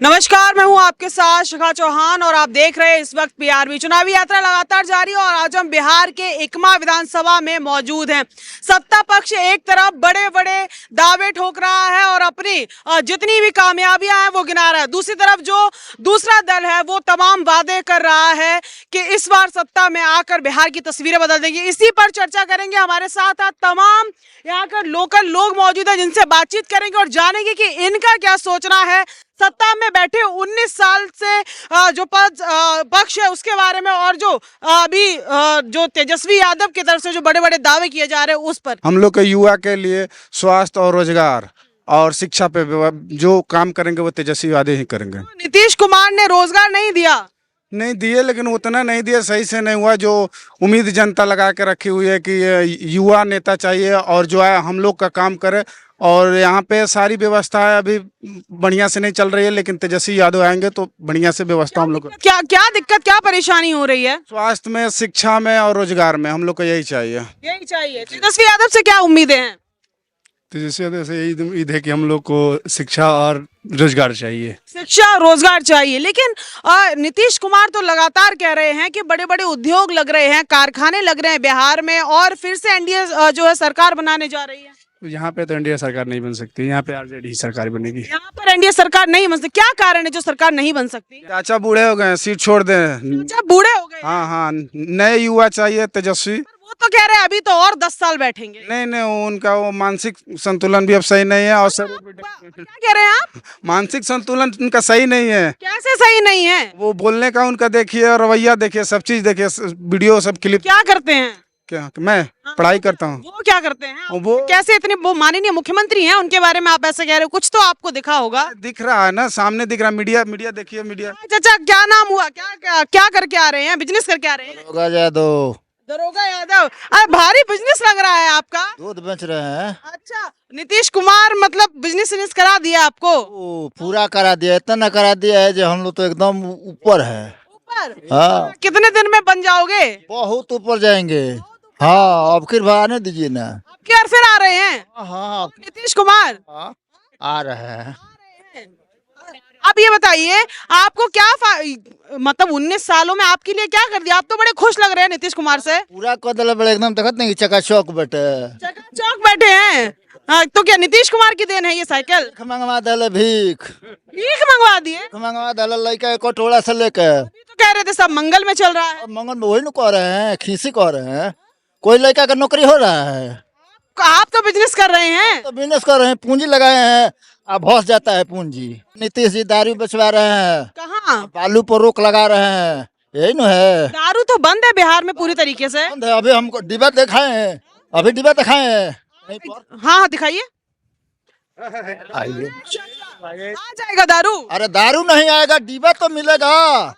नमस्कार, मैं हूं आपके साथ शिखा चौहान और आप देख रहे हैं इस वक्त पीआरबी। चुनावी यात्रा लगातार जारी है और आज हम बिहार के इकमा विधानसभा में मौजूद हैं। सत्ता पक्ष एक तरफ बड़े बड़े दावे ठोक रहा है और अपनी जितनी भी कामयाबियां हैं वो गिना रहा है। दूसरी तरफ जो दूसरा दल है वो तमाम वादे कर रहा है कि इस बार सत्ता में आकर बिहार की तस्वीरें बदल देंगे। इसी पर चर्चा करेंगे। हमारे साथ आज तमाम यहाँ कर लोकल लोग मौजूद हैं जिनसे बातचीत करेंगे और जानेंगे कि इनका क्या सोचना है सत्ता में बैठे 19 साल से जो पक्ष है उसके बारे में, और जो अभी जो तेजस्वी यादव की तरफ से जो बड़े बड़े दावे किए जा रहे हैं उस पर। हम लोग के युवा के लिए स्वास्थ्य और रोजगार और शिक्षा पे जो काम करेंगे वो तेजस्वी यादव ही करेंगे। नीतीश कुमार ने रोजगार नहीं दिया, नहीं दिए, लेकिन उतना नहीं दिए, सही से नहीं हुआ। जो उम्मीद जनता लगा के रखी हुई है कि युवा नेता चाहिए और जो है हम लोग का काम करे, और यहाँ पे सारी व्यवस्था अभी बढ़िया से नहीं चल रही है, लेकिन तेजस्वी यादव आएंगे तो बढ़िया से व्यवस्था हम लोग क्या क्या दिक्कत क्या परेशानी हो रही है? स्वास्थ्य में, शिक्षा में और रोजगार में हम लोग को यही चाहिए। यही चाहिए। तेजस्वी यादव से क्या उम्मीदें हैं? तेजस्वी यादव से यही उम्मीद है कि हम लोग को शिक्षा और रोजगार चाहिए। शिक्षा रोजगार चाहिए, लेकिन नीतीश कुमार तो लगातार कह रहे हैं कि बड़े बड़े उद्योग लग रहे हैं, कारखाने लग रहे हैं बिहार में और फिर से एनडीए जो है सरकार बनाने जा रही है। यहाँ पे तो एनडीए सरकार नहीं बन सकती, यहाँ पे आरजेडी सरकार बनेगी। यहाँ पर एनडीए सरकार नहीं बन सकती, क्या कारण है जो सरकार नहीं बन सकती? चाचा बूढ़े हो गए, सीट छोड़ दें। अच्छा, बूढ़े हो गए। हाँ हाँ, नए युवा चाहिए तेजस्वी। वो तो कह रहे हैं अभी तो और 10 साल बैठेंगे। नहीं, उनका वो मानसिक संतुलन भी अब सही नहीं है। और सब क्या कह रहे हैं आप? मानसिक संतुलन उनका सही नहीं है। कैसे सही नहीं है? वो बोलने का उनका देखिए, रवैया देखिए, सब चीज देखिए, वीडियो सब क्लिप। क्या करते हैं? क्या मैं पढ़ाई करता हूँ। वो क्या करते हैं? वो कैसे इतने वो माननीय मुख्यमंत्री हैं उनके बारे में आप ऐसे कह रहे हो? कुछ तो आपको दिखा होगा। दिख रहा है ना, सामने दिख रहा है। मीडिया देखिए, मीडिया। चाचा क्या नाम हुआ? क्या करके आ रहे हैं? बिजनेस करके आ रहे हैं? दरोगा यादव। अरे भारी बिजनेस लग रहा है आपका। दूध बेच रहे हैं। अच्छा, नीतीश कुमार मतलब बिजनेस करा दिया आपको? पूरा करा दिया, इतना करा दिया है जो हम लोग तो एकदम ऊपर है। ऊपर? हाँ, कितने दिन में बन जाओगे? बहुत ऊपर जाएंगे। हाँ, अब फिर आने दीजिए ना। अब क्या फिर आ रहे हैं? हाँ, नीतीश कुमार आ रहे हैं। आप ये बताइए आपको क्या मतलब 19 सालों में आपके लिए क्या कर दिया? आप तो बड़े खुश लग रहे हैं नीतीश कुमार से। पूरा कदल बड़े एकदम देखत नहीं चकाचौक बैठे। चौक बैठे हैं। तो क्या नीतीश कुमार की देन है ये साइकिल? भीख मंगवा दले, भीख मंगवा दिए। मंगवा दले लड़का कटोरा से लेके। अभी तो कह रहे थे सब मंगल में चल रहा है। मंगल में वही न कह रहे हैं, खीसी कह रहे हैं। कोई लड़का का नौकरी हो रहा है? आप तो बिजनेस कर रहे हैं। तो बिजनेस कर रहे हैं, पूंजी लगाए हैं, अब भस जाता है पूंजी। नीतीश जी दारू बेचवा रहे हैं, कहाँ? बालू पर रोक लगा रहे हैं, यही न है। दारू तो बंद है बिहार में पूरी तरीके से। अभी हमको डिब्बा दिखाए हैं, अभी डिब्बा दिखाए हैं। हाँ दिखाइए। आइए। आ जाएगा दारू? अरे दारू नहीं आएगा, डिब्बा तो मिलेगा।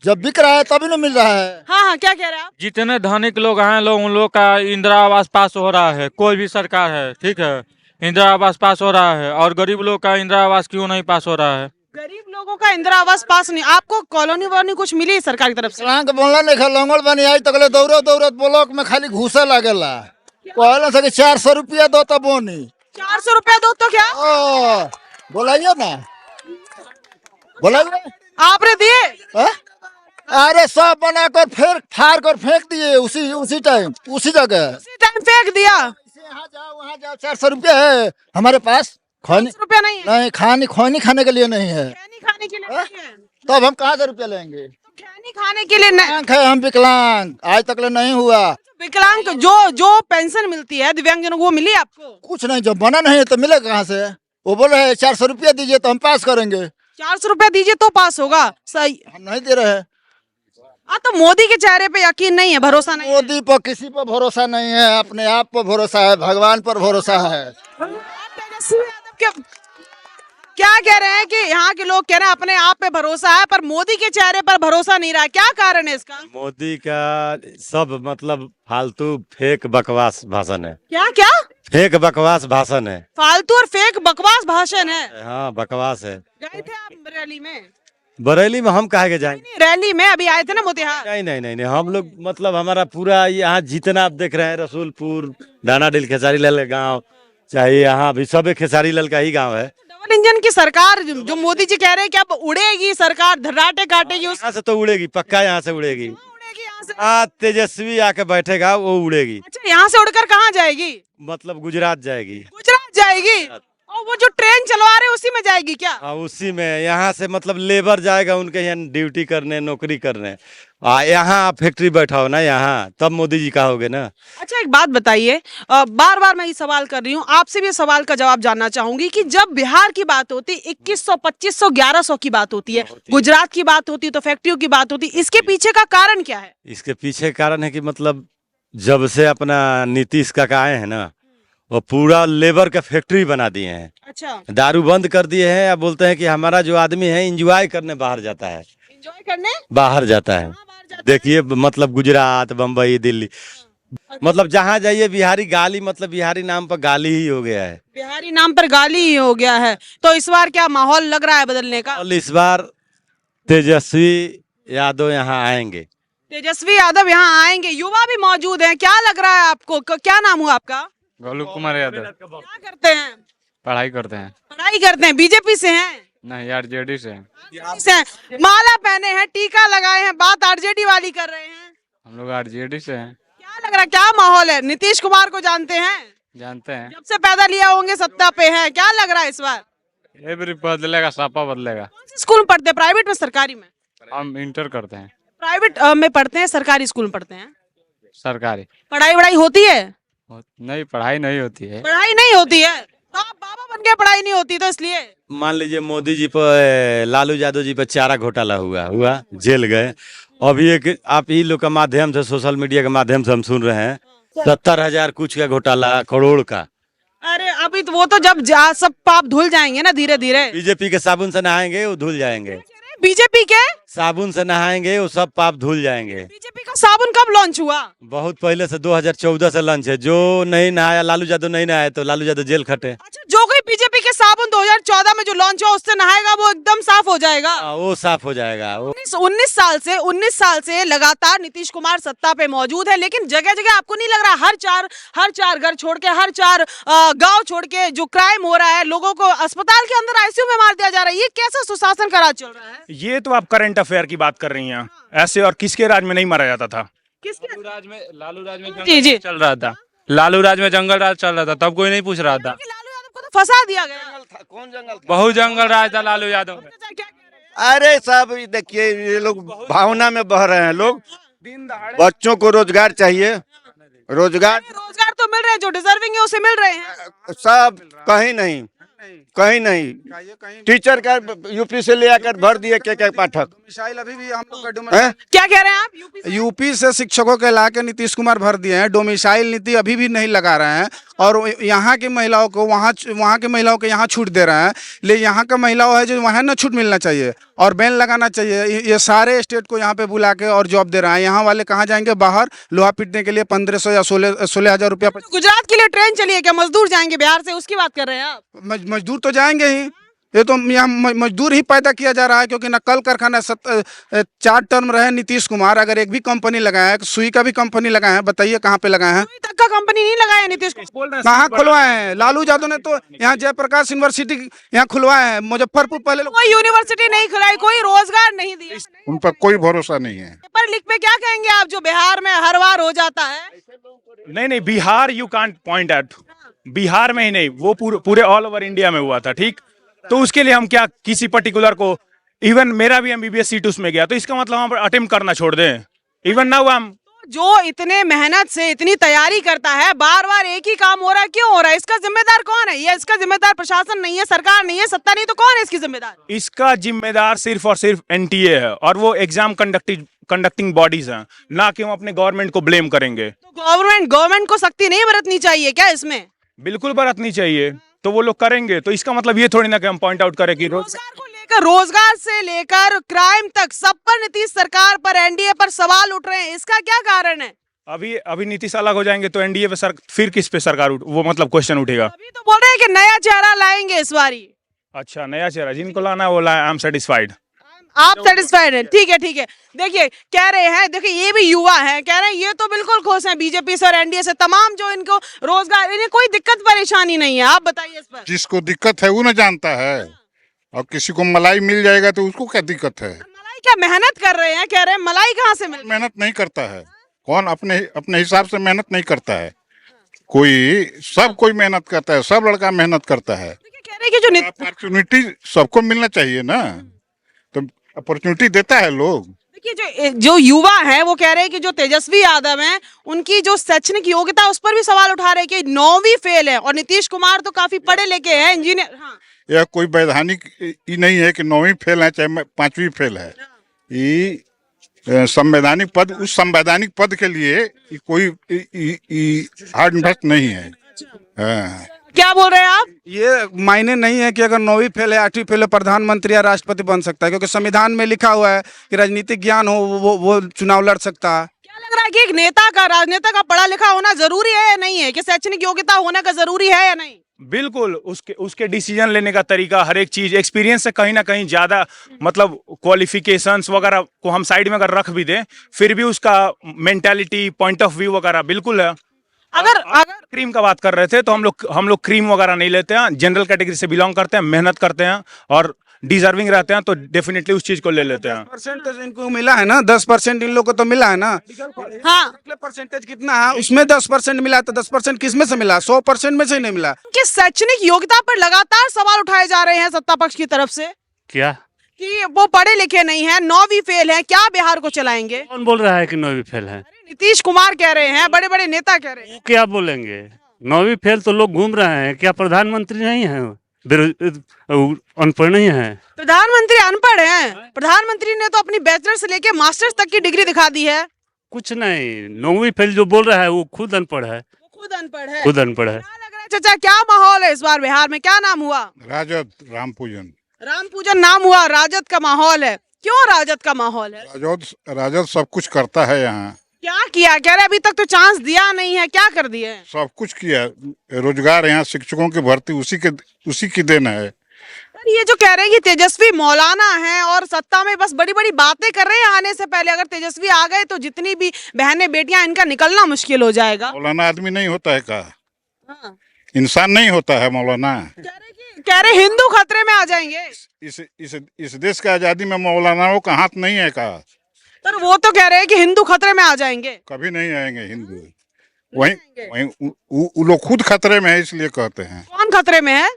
जब बिक रहा है तभी न मिल रहा है। हाँ, क्या कह रहे हैं आप? जितने धनिक लोग हैं लोग उन लोग का इंदिरा आवास पास हो रहा है, कोई भी सरकार है, ठीक है, इंदिरा आवास पास हो रहा है। और गरीब लोग का इंदिरा आवास क्यों नहीं पास हो रहा है? गरीब लोगों का इंदिरा आवास पास नहीं। आपको कॉलोनी वॉलोनी कुछ मिली सरकार की तरफ से? बोलना नहीं खा लंगड़ बनी आई तक दौड़त ब्लॉक में खाली घुसा लगेला। कहला से 400 रुपया दो तो बोनी। 400 रुपया दो तो क्या? बोलाइए ना, बोलाइए। आपने दिए? अरे सब बनाकर फाड़ कर फेंक दिए उसी टाइम उसी जगह। उसी टाइम फेंक दिया। यहाँ जाओ वहाँ जाओ, 400 रुपया है हमारे पास। खैनी रुपया नहीं है? नहीं, खैनी खाने के लिए नहीं है। खैनी खाने के लिए नहीं है? तो अब हम कहाँ से रुपया लेंगे? खैनी खाने के लिए नहीं। विकलांग है हम, विकलांग आज तक नहीं हुआ। विकलांग जो पेंशन मिलती है दिव्यांगजनों को वो मिली आपको? कुछ नहीं, जब बना नहीं है तो मिलेगा कहाँ से? वो बोल रहे हैं 400 रुपया दीजिए तो हम पास करेंगे। 400 रुपया दीजिए तो पास होगा? सही। हम नहीं दे रहे हैं। तो मोदी के चेहरे पे यकीन नहीं है, भरोसा नहीं है? मोदी पर किसी पर भरोसा नहीं है, अपने आप पर भरोसा है, भगवान पर भरोसा है। तेजस्वी यादव क्या कह रहे हैं कि यहाँ के लोग कह रहे हैं अपने आप पे भरोसा है पर मोदी के चेहरे पर भरोसा नहीं रहा, क्या कारण है इसका? मोदी का सब मतलब फालतू फेक बकवास भाषण है। क्या फेक बकवास भाषण है, फालतू और फेक बकवास भाषण है। हाँ बकवास है। गए थे आप रैली में? बरेली में हम काहे के जाएंगे? रैली में अभी आए थे ना मोतिहार। नहीं, हम लोग मतलब हमारा पूरा यहाँ जितना आप देख रहे हैं, रसूलपुर, दानाडील, खेसारी लाल गाँव, चाहे यहाँ भी सब खेसारी लाल का ही गाँव है। डीजल इंजन की सरकार जो मोदी जी कह रहे हैं कि अब उड़ेगी सरकार, धर्राटे काटेगी, उस यहाँ से तो उड़ेगी, पक्का यहाँ से उड़ेगी। उड़ेगी यहाँ से। हाँ, तेजस्वी आके बैठेगा वो उड़ेगी, अच्छा, यहाँ से उड़कर कहाँ जाएगी? मतलब गुजरात जाएगी। गुजरात जाएगी। और वो जो ट्रेन चलवा रहे हैं उसी में जाएगी क्या? हाँ, उसी में। यहाँ से मतलब लेबर जाएगा उनके यहाँ ड्यूटी करने, नौकरी करने। यहाँ आप फैक्ट्री बैठाओ ना यहाँ, तब मोदी जी कहोगे ना। अच्छा, एक बात बताइए, बार बार मैं ये सवाल कर रही हूँ, आपसे भी सवाल का जवाब जानना चाहूंगी कि जब बिहार की बात होती है 2100, 2500, 1100 की बात होती है, गुजरात की बात होती है तो फैक्ट्रियों की बात होती है, इसके पीछे का कारण क्या है? इसके पीछे कारण है कि मतलब जब से अपना नीतीश काका आए हैं ना, वो पूरा लेबर का फैक्ट्री बना दिए हैं। अच्छा, दारू बंद कर दिए हैं। अब बोलते हैं कि हमारा जो आदमी है इंजॉय करने बाहर जाता है, एंजॉय करने बाहर जाता है। बाहर जाते हैं। देखिए मतलब गुजरात, बम्बई, दिल्ली, मतलब जहाँ जाइए बिहारी गाली, मतलब बिहारी नाम पर गाली ही हो गया है। बिहारी नाम पर गाली ही हो गया है। तो इस बार क्या माहौल लग रहा है बदलने का? और इस बार तेजस्वी यादव यहाँ आएंगे। तेजस्वी यादव यहाँ आएंगे, युवा भी मौजूद हैं, क्या लग रहा है आपको? क्या नाम हुआ आपका? गोलू कुमार यादव। क्या करते हैं? पढ़ाई करते हैं। पढ़ाई करते हैं। बीजेपी से हैं? नहीं, आरजेडी से हैं। से हैं। माला पहने हैं, टीका लगाए हैं, बात आरजेडी वाली कर रहे हैं। हम लोग आरजेडी से हैं। क्या लग रहा है, क्या माहौल है? नीतीश कुमार को जानते हैं? जानते हैं। जब से पैदा लिया होंगे सत्ता पे हैं, क्या लग रहा है इस बार? ये भी बदलेगा, सापा बदलेगा। कौन से स्कूल में पढ़ते हैं, प्राइवेट में, सरकारी में? हम इंटर करते हैं। प्राइवेट में पढ़ते हैं, सरकारी स्कूल में पढ़ते हैं? सरकारी। पढ़ाई वढ़ाई होती है? नहीं, पढ़ाई नहीं होती है। पढ़ाई नहीं होती है तो आप बाबा बन के पढ़ाई नहीं होती तो इसलिए? मान लीजिए मोदी जी पर, लालू यादव जी पर चारा घोटाला हुआ, जेल गए। अभी एक आप ही लोग के माध्यम से, सोशल मीडिया के माध्यम से हम सुन रहे हैं 70,000 कुछ का घोटाला, करोड़ का। अरे अभी तो वो तो जब सब पाप धुल जाएंगे ना धीरे धीरे। बीजेपी के साबुन से नहाएंगे वो धुल जाएंगे। बीजेपी के साबुन से नहाएंगे वो सब पाप धुल जाएंगे। बीजेपी का साबुन कब लॉन्च हुआ? बहुत पहले से 2014 से लॉन्च है। जो नहीं नहाया, लालू यादव नहीं नहाया तो लालू यादव जेल खटे। अच्छा, जो कोई बीजेपी के साबुन 2014 में जो लॉन्च हुआ उससे नहाएगा वो एकदम साफ हो जाएगा। वो साफ हो जाएगा। 19 साल से लगातार नीतीश कुमार सत्ता पे मौजूद है, लेकिन जगह जगह आपको नहीं लग रहा हर चार घर छोड़ के, हर चार गांव छोड़ के जो क्राइम हो रहा है, लोगों को अस्पताल के अंदर आईसीयू में मार दिया जा रहा है, ये कैसा सुशासन का राज चल रहा है? ये तो आप करंट अफेयर की बात कर रही हैं। ऐसे और किसके राज में नहीं मारा जाता था? किसके? लालू राज में जी जी, चल रहा था। लालू राज में जंगल राज चल रहा था, तब कोई नहीं पूछ रहा था। लालू यादव को तो फंसा दिया गया। कौन जंगल था? बहुत जंगल राज था लालू यादव में। क्या कह रहे हैं? अरे साहब देखिए, ये लोग भावना में बह रहे हैं। लोग, बच्चों को रोजगार चाहिए, रोजगार रोजगार तो मिल रहे हैं, जो डिजर्विंग है उसे मिल रहे हैं। सब कहीं नहीं, कहीं नहीं। टीचर का यूपी से ले आकर भर दिए के पाठक। मिसाइल अभी भी हम लोग का हैं? क्या कह रहे हैं आप? यूपी से? यूपी से शिक्षकों के ला के नीतीश कुमार भर दिए हैं। डोमिसाइल नीति अभी भी नहीं लगा रहे हैं और यहाँ की महिलाओं को वहाँ के महिलाओं को यहाँ छूट दे रहे हैं। लेकिन यहाँ का महिलाओं है जो वहाँ ना छूट मिलना चाहिए और बैन लगाना चाहिए। ये सारे स्टेट को यहाँ पे बुला के और जॉब दे रहे हैं। यहाँ वाले कहाँ जाएंगे? बाहर लोहा पीटने के लिए 1500 या 16,000 रुपया। गुजरात के लिए ट्रेन चली है क्या? मजदूर जाएंगे बिहार से, उसकी बात कर रहे हैं आप? मजदूर तो जाएंगे ही। ये तो यहाँ मजदूर ही पैदा किया जा रहा है, क्योंकि नकल कारखाना 4 टर्म रहे नीतीश कुमार, अगर एक भी कंपनी लगाया है, सुई का भी कंपनी लगाए हैं, बताइए कहाँ पे लगाए हैं? अभी तक का कंपनी नहीं लगाया नीतीश कुमार। कहाँ खुलवाए हैं? लालू यादव ने तो यहाँ जयप्रकाश यूनिवर्सिटी यहाँ खुलवाए हैं, मुजफ्फरपुर पहले लोग। कोई यूनिवर्सिटी नहीं खुलाई, कोई रोजगार नहीं दिया। उन पर कोई भरोसा नहीं है। पेपर लीक पे क्या कहेंगे आप, जो बिहार में हर बार हो जाता है? नहीं, Bihar you can't point at. Bihar में ही नहीं, वो पूरे ऑल ओवर इंडिया में हुआ था। ठीक, तो उसके लिए हम क्या किसी पर्टिकुलर को, इवन मेरा भी एमबीबीएस सीट उसमें गया, तो इसका मतलब हम अटेम्प्ट करना छोड़ दें? इवन नाउ हम जो इतने मेहनत से इतनी तैयारी करता है, बार बार एक ही काम हो रहा है, क्यों हो रहा है? इसका जिम्मेदार कौन है? ये इसका जिम्मेदार प्रशासन नहीं है, सरकार नहीं है, सत्ता नहीं, तो कौन है इसकी जिम्मेदार? इसका जिम्मेदार सिर्फ और सिर्फ एनटीए है और वो एग्जाम कंडक्टिंग बॉडीज हैं, ना कि हम अपने गवर्नमेंट को ब्लेम करेंगे। तो गवर्नमेंट को सख्ती नहीं बरतनी चाहिए क्या इसमें? बिल्कुल बरतनी चाहिए, तो वो लोग करेंगे। तो इसका मतलब ये थोड़ी ना कि हम पॉइंट आउट करें कि रोजगार से लेकर क्राइम तक सब पर नीतीश सरकार पर, एनडीए पर सवाल उठ रहे हैं, इसका क्या कारण है? अभी नीतीश अलग हो जाएंगे तो एनडीए पे फिर किस पे सरकार वो मतलब क्वेश्चन उठेगा। अभी तो बोल रहे हैं कि नया चेहरा लाएंगे इस बारी। अच्छा, नया चेहरा जिनको लाना है वो लाए। I am satisfied. आप सेटिस्फाइड हैं? ठीक है, ठीक है। देखिए कह रहे हैं, देखिए ये भी युवा हैं, कह रहे हैं ये तो बिल्कुल खुश हैं बीजेपी से और एनडीए से, तमाम जो इनको रोजगार, इन्हें कोई दिक्कत परेशानी नहीं है। आप बताइए इस पर। जिसको दिक्कत है वो ना जानता है। और किसी को मलाई मिल जाएगा तो उसको क्या दिक्कत है? मलाई क्या मेहनत कर रहे हैं, कह रहे हैं मलाई कहाँ से मिल। मेहनत नहीं करता है। कौन अपने अपने हिसाब से मेहनत नहीं करता है? सब कोई मेहनत करता है, सब लड़का मेहनत करता है। कह रहे हैं कि जो अपॉर्चुनिटी सबको मिलना चाहिए ना, तो अपॉर्चुनिटी देता है लोग। देखिए जो युवा हैं वो कह रहे हैं कि जो तेजस्वी यादव हैं उनकी जो शैक्षणिक योग्यता उस पर भी सवाल उठा रहे हैं कि 9वीं फेल है, और नीतीश कुमार तो काफी पढ़े लिखे हैं, इंजीनियर। हाँ। यह कोई वैधानिक ही नहीं है कि 9वीं फेल है चाहे 5वीं फेल है। ये संवैधानिक पद, उस संवैधानिक पद के लिए कोई हार्ड एंड फास्ट नहीं है। हाँ। क्या बोल रहे हैं आप? ये मायने नहीं है कि अगर 9वीं फेल है 8वीं फेल है प्रधानमंत्री या राष्ट्रपति बन सकता है, क्योंकि संविधान में लिखा हुआ है कि राजनीतिक ज्ञान हो वो चुनाव लड़ सकता है। क्या लग रहा है कि एक नेता का, राजनेता का पढ़ा लिखा होना जरूरी है या नहीं है, कि शैक्षणिक योग्यता होने का जरूरी है या नहीं? बिल्कुल, उसके डिसीजन लेने का तरीका, हर एक चीज एक्सपीरियंस से कहीं ना कहीं ज्यादा, मतलब क्वालिफिकेशंस वगैरह को हम साइड में अगर रख भी दें, फिर भी उसका मेंटालिटी, पॉइंट ऑफ व्यू वगैरह बिल्कुल है। अगर क्रीम का बात कर रहे थे तो हम लोग क्रीम वगैरह नहीं लेते हैं, जनरल कैटेगरी से बिलोंग करते हैं, मेहनत करते हैं और डिजर्विंग रहते हैं, तो डेफिनेटली उस चीज को ले लेते हैं। परसेंटेज इनको मिला है ना, 10% इन लोग को तो मिला है ना। हाँ, परसेंटेज कितना है उसमें 10% मिला, तो 10% किसमें से मिला? 100% में से नहीं मिला। कि शैक्षणिक योग्यता पर लगातार सवाल उठाए जा रहे हैं सत्ता पक्ष की तरफ से, क्या कि वो पढ़े लिखे नहीं है, 9वीं फेल है, क्या बिहार को चलाएंगे? कौन बोल रहा है कि 9वीं फेल है? नीतीश कुमार कह रहे हैं, बड़े बड़े नेता कह रहे हैं। क्या बोलेंगे? 9वीं फेल तो लोग घूम रहे हैं, क्या प्रधानमंत्री नहीं है? अनपढ़ नहीं है? प्रधानमंत्री अनपढ़ हैं? प्रधानमंत्री ने तो अपनी बैचलर से लेके मास्टर्स तक की डिग्री दिखा दी है। कुछ नहीं, 9वीं फेल जो बोल रहा है वो खुद अनपढ़ है। वो खुद अनपढ़ है। खुद अनपढ़ है। क्या लग रहा है चाचा, क्या माहौल है इस बार बिहार में? क्या नाम हुआ? राजद, राम पूजन। राम पूजन नाम हुआ, राजद का माहौल है। क्यों राजद का माहौल है? राजद सब कुछ करता है यहाँ। क्या किया? कह रहे अभी तक तो चांस दिया नहीं है, क्या कर दिए? सब कुछ किया। रोजगार यहाँ, शिक्षकों की भर्ती उसी की देन है। ये जो कह रहे हैं कि तेजस्वी मौलाना है और सत्ता में बस बड़ी बड़ी बातें कर रहे हैं आने से पहले, अगर तेजस्वी आ गए तो जितनी भी बहनें बेटियां, इनका निकलना मुश्किल हो जाएगा। मौलाना आदमी नहीं होता है का? हाँ। इंसान नहीं होता है मौलाना। कह रहे हिंदू खतरे में आ जाएंगे। इस देश का आजादी में मौलानाओं का हाथ नहीं है का? पर वो तो कह रहे हैं कि हिंदू खतरे में आ जाएंगे। कभी नहीं आएंगे हिंदू। वहीं वो लोग खुद खतरे में है, इसलिए कहते हैं। कौन खतरे में है?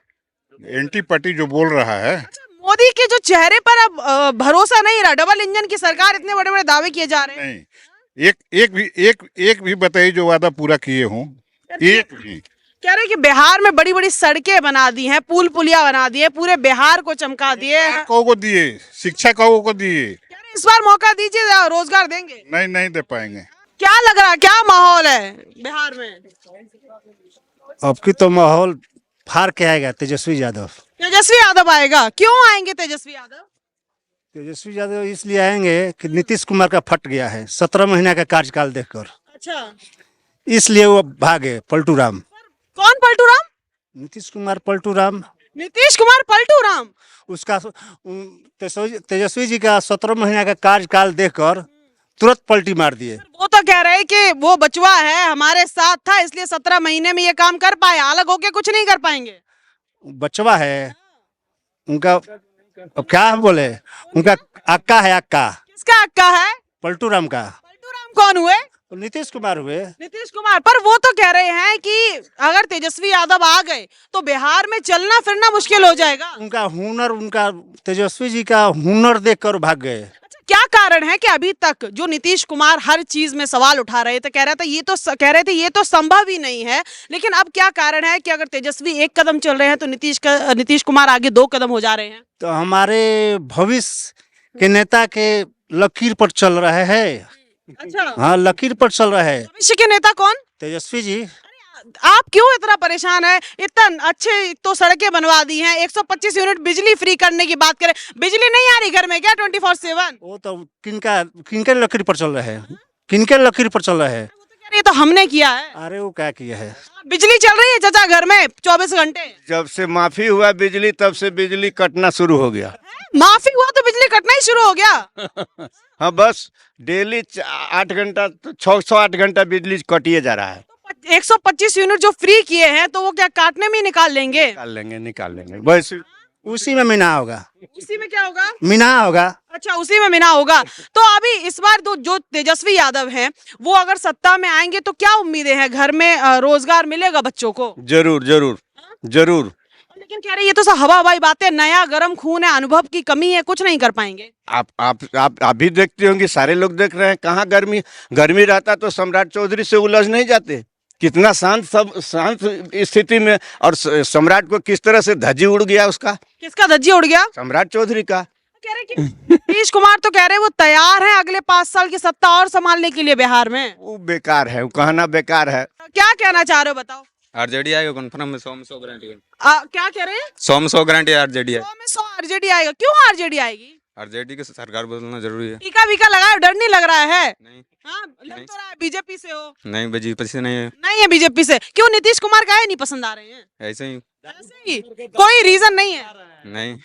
एंटी पार्टी जो बोल रहा है। मोदी के जो चेहरे पर अब भरोसा नहीं रहा, डबल इंजन की सरकार, इतने बड़े बड़े दावे किए जा रहे हैं। नहीं, एक भी बताइए जो वादा पूरा किए हों, एक भी। कह रहे कि बिहार में बड़ी बड़ी सड़कें बना दी हैं, पुल पुलिया बना दिए, पूरे बिहार को चमका दिए। को दिए, शिक्षा को दिए। इस बार मौका दीजिए, रोजगार देंगे। नहीं दे पाएंगे। क्या लग रहा, क्या माहौल है बिहार में? अब की तो माहौल फाड़ के आएगा तेजस्वी यादव। तेजस्वी यादव आएगा? क्यों आएंगे तेजस्वी यादव? तेजस्वी यादव इसलिए आएंगे कि नीतीश कुमार का फट गया है 17 महीना का कार्यकाल देखकर। अच्छा, इसलिए वो भागे। पलटू राम। कौन पलटू राम? नीतीश कुमार पलटू राम। नीतीश कुमार पलटू राम? उसका तेजस्वी जी का 17 महीना का कार्यकाल देखकर तुरंत पलटी मार दिए। वो तो कह रहे हैं कि वो बचवा है, हमारे साथ था, इसलिए 17 महीने में ये काम कर पाए, अलग होके कुछ नहीं कर पाएंगे। बचवा है उनका, अब क्या बोले, उनका अक्का है। अक्का किसका अक्का है? पलटू राम का। पलटू राम कौन हुए? नीतीश कुमार हुए। नीतीश कुमार। पर वो तो कह रहे हैं कि अगर तेजस्वी यादव आ गए तो बिहार में चलना फिरना मुश्किल हो जाएगा। उनका हुनर, उनका तेजस्वी जी का हुनर देखकर भाग गए। अच्छा, क्या कारण है कि अभी तक जो नीतीश कुमार हर चीज में सवाल उठा रहे थे, कह रहे थे ये तो संभव ही नहीं है, लेकिन अब क्या कारण है कि अगर तेजस्वी एक कदम चल रहे हैं तो नीतीश कुमार आगे 2 कदम हो जा रहे हैं? तो हमारे भविष्य के नेता के लकीर पर चल रहे हैं। अच्छा, हाँ, लकीर पर चल रहे हैं। भविष्य के नेता कौन? तेजस्वी जी। आप क्यों इतना परेशान है? इतना अच्छे तो सड़कें बनवा दी हैं, 125 यूनिट बिजली फ्री करने की बात करें, बिजली नहीं आ रही घर में क्या 24/7? वो तो किनके लकीर पर चल रहे हैं? किनके लकीर पर चल रहे हैं? ये तो हमने किया है। अरे वो क्या किया है? बिजली चल रही है चाचा घर में 24 घंटे। जब से माफी हुआ बिजली, तब से बिजली कटना शुरू हो गया। माफी हुआ तो बिजली कटना ही शुरू शुरू हो गया? हाँ बस डेली 8 घंटा 608 घंटा बिजली कटिए जा रहा है। 125 यूनिट जो फ्री किए हैं तो वो क्या काटने में ही निकाल लेंगे? निकाल लेंगे बस उसी में मीना होगा। उसी में क्या होगा? मीना होगा। अच्छा, उसी में मिना होगा। तो अभी इस बार तो जो तेजस्वी यादव हैं वो अगर सत्ता में आएंगे तो क्या उम्मीदें हैं? घर में रोजगार मिलेगा बच्चों को? जरूर जरूर जरूर। लेकिन कह रहे ये तो सब हवा हवाई बातें, नया गर्म खून है, अनुभव की कमी है, कुछ नहीं कर पाएंगे। आप भी देखते होंगे, सारे लोग देख रहे हैं। कहाँ गर्मी रहता तो सम्राट चौधरी से उलझ नहीं जाते। कितना शांत स्थिति में, और सम्राट को किस तरह से धज्जी उड़ गया उसका। किसका धज्जी उड़ गया? सम्राट चौधरी का। कह रहे कि नीतीश कुमार तो कह रहे वो तैयार हैं अगले 5 साल की सत्ता और संभालने के लिए बिहार में। वो बेकार है, वो कहना बेकार है। क्या कहना चाह रहे हो बताओ? आरजेडी आएगा कंफर्म में 100 में 100 गारंटी है। क्या कह रहे हैं? 100 में 100 गारंटी आरजेडी है। 100 में 100 आरजेडी आएगा। क्यों आरजेडी आएगी? आरजेडी की सरकार बदलना जरूरी है। टीका वीका लगाए, डर नहीं लग रहा है? नहीं हाँ, लग तो रहा है बीजेपी से हो। नहीं, बीजेपी से नहीं है, नहीं है बीजेपी से। क्यों नीतीश कुमार का नहीं पसंद आ रहे हैं? ऐसे ही ऐसे ही, कोई रीजन नहीं है? नहीं।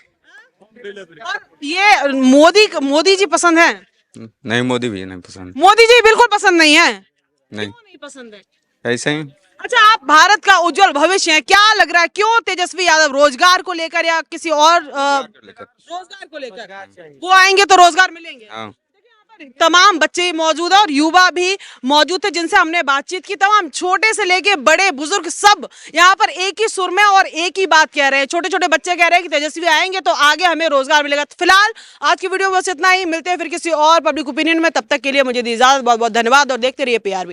और ये मोदी जी पसंद है? नहीं, मोदी भी नहीं पसंद। मोदी जी बिल्कुल पसंद नहीं है? नहीं, क्यों नहीं पसंद है? ऐसे ही। अच्छा, आप भारत का उज्जवल भविष्य है, क्या लग रहा है क्यों तेजस्वी यादव रोजगार को लेकर या किसी और रोजगार को लेकर वो आएंगे तो रोजगार मिलेंगे? हाँ। तमाम बच्चे मौजूद है और युवा भी मौजूद थे जिनसे हमने बातचीत की। तमाम छोटे से लेके बड़े बुजुर्ग सब यहाँ पर एक ही सुर में और एक ही बात कह रहे हैं। छोटे छोटे बच्चे कह रहे हैं कि तेजस्वी आएंगे तो आगे हमें रोजगार मिलेगा। तो फिलहाल आज की वीडियो में बस इतना ही। मिलते हैं फिर किसी और पब्लिक ओपिनियन में। तब तक के लिए मुझे दी इजाजत। बहुत बहुत धन्यवाद और देखते रहिए PRB।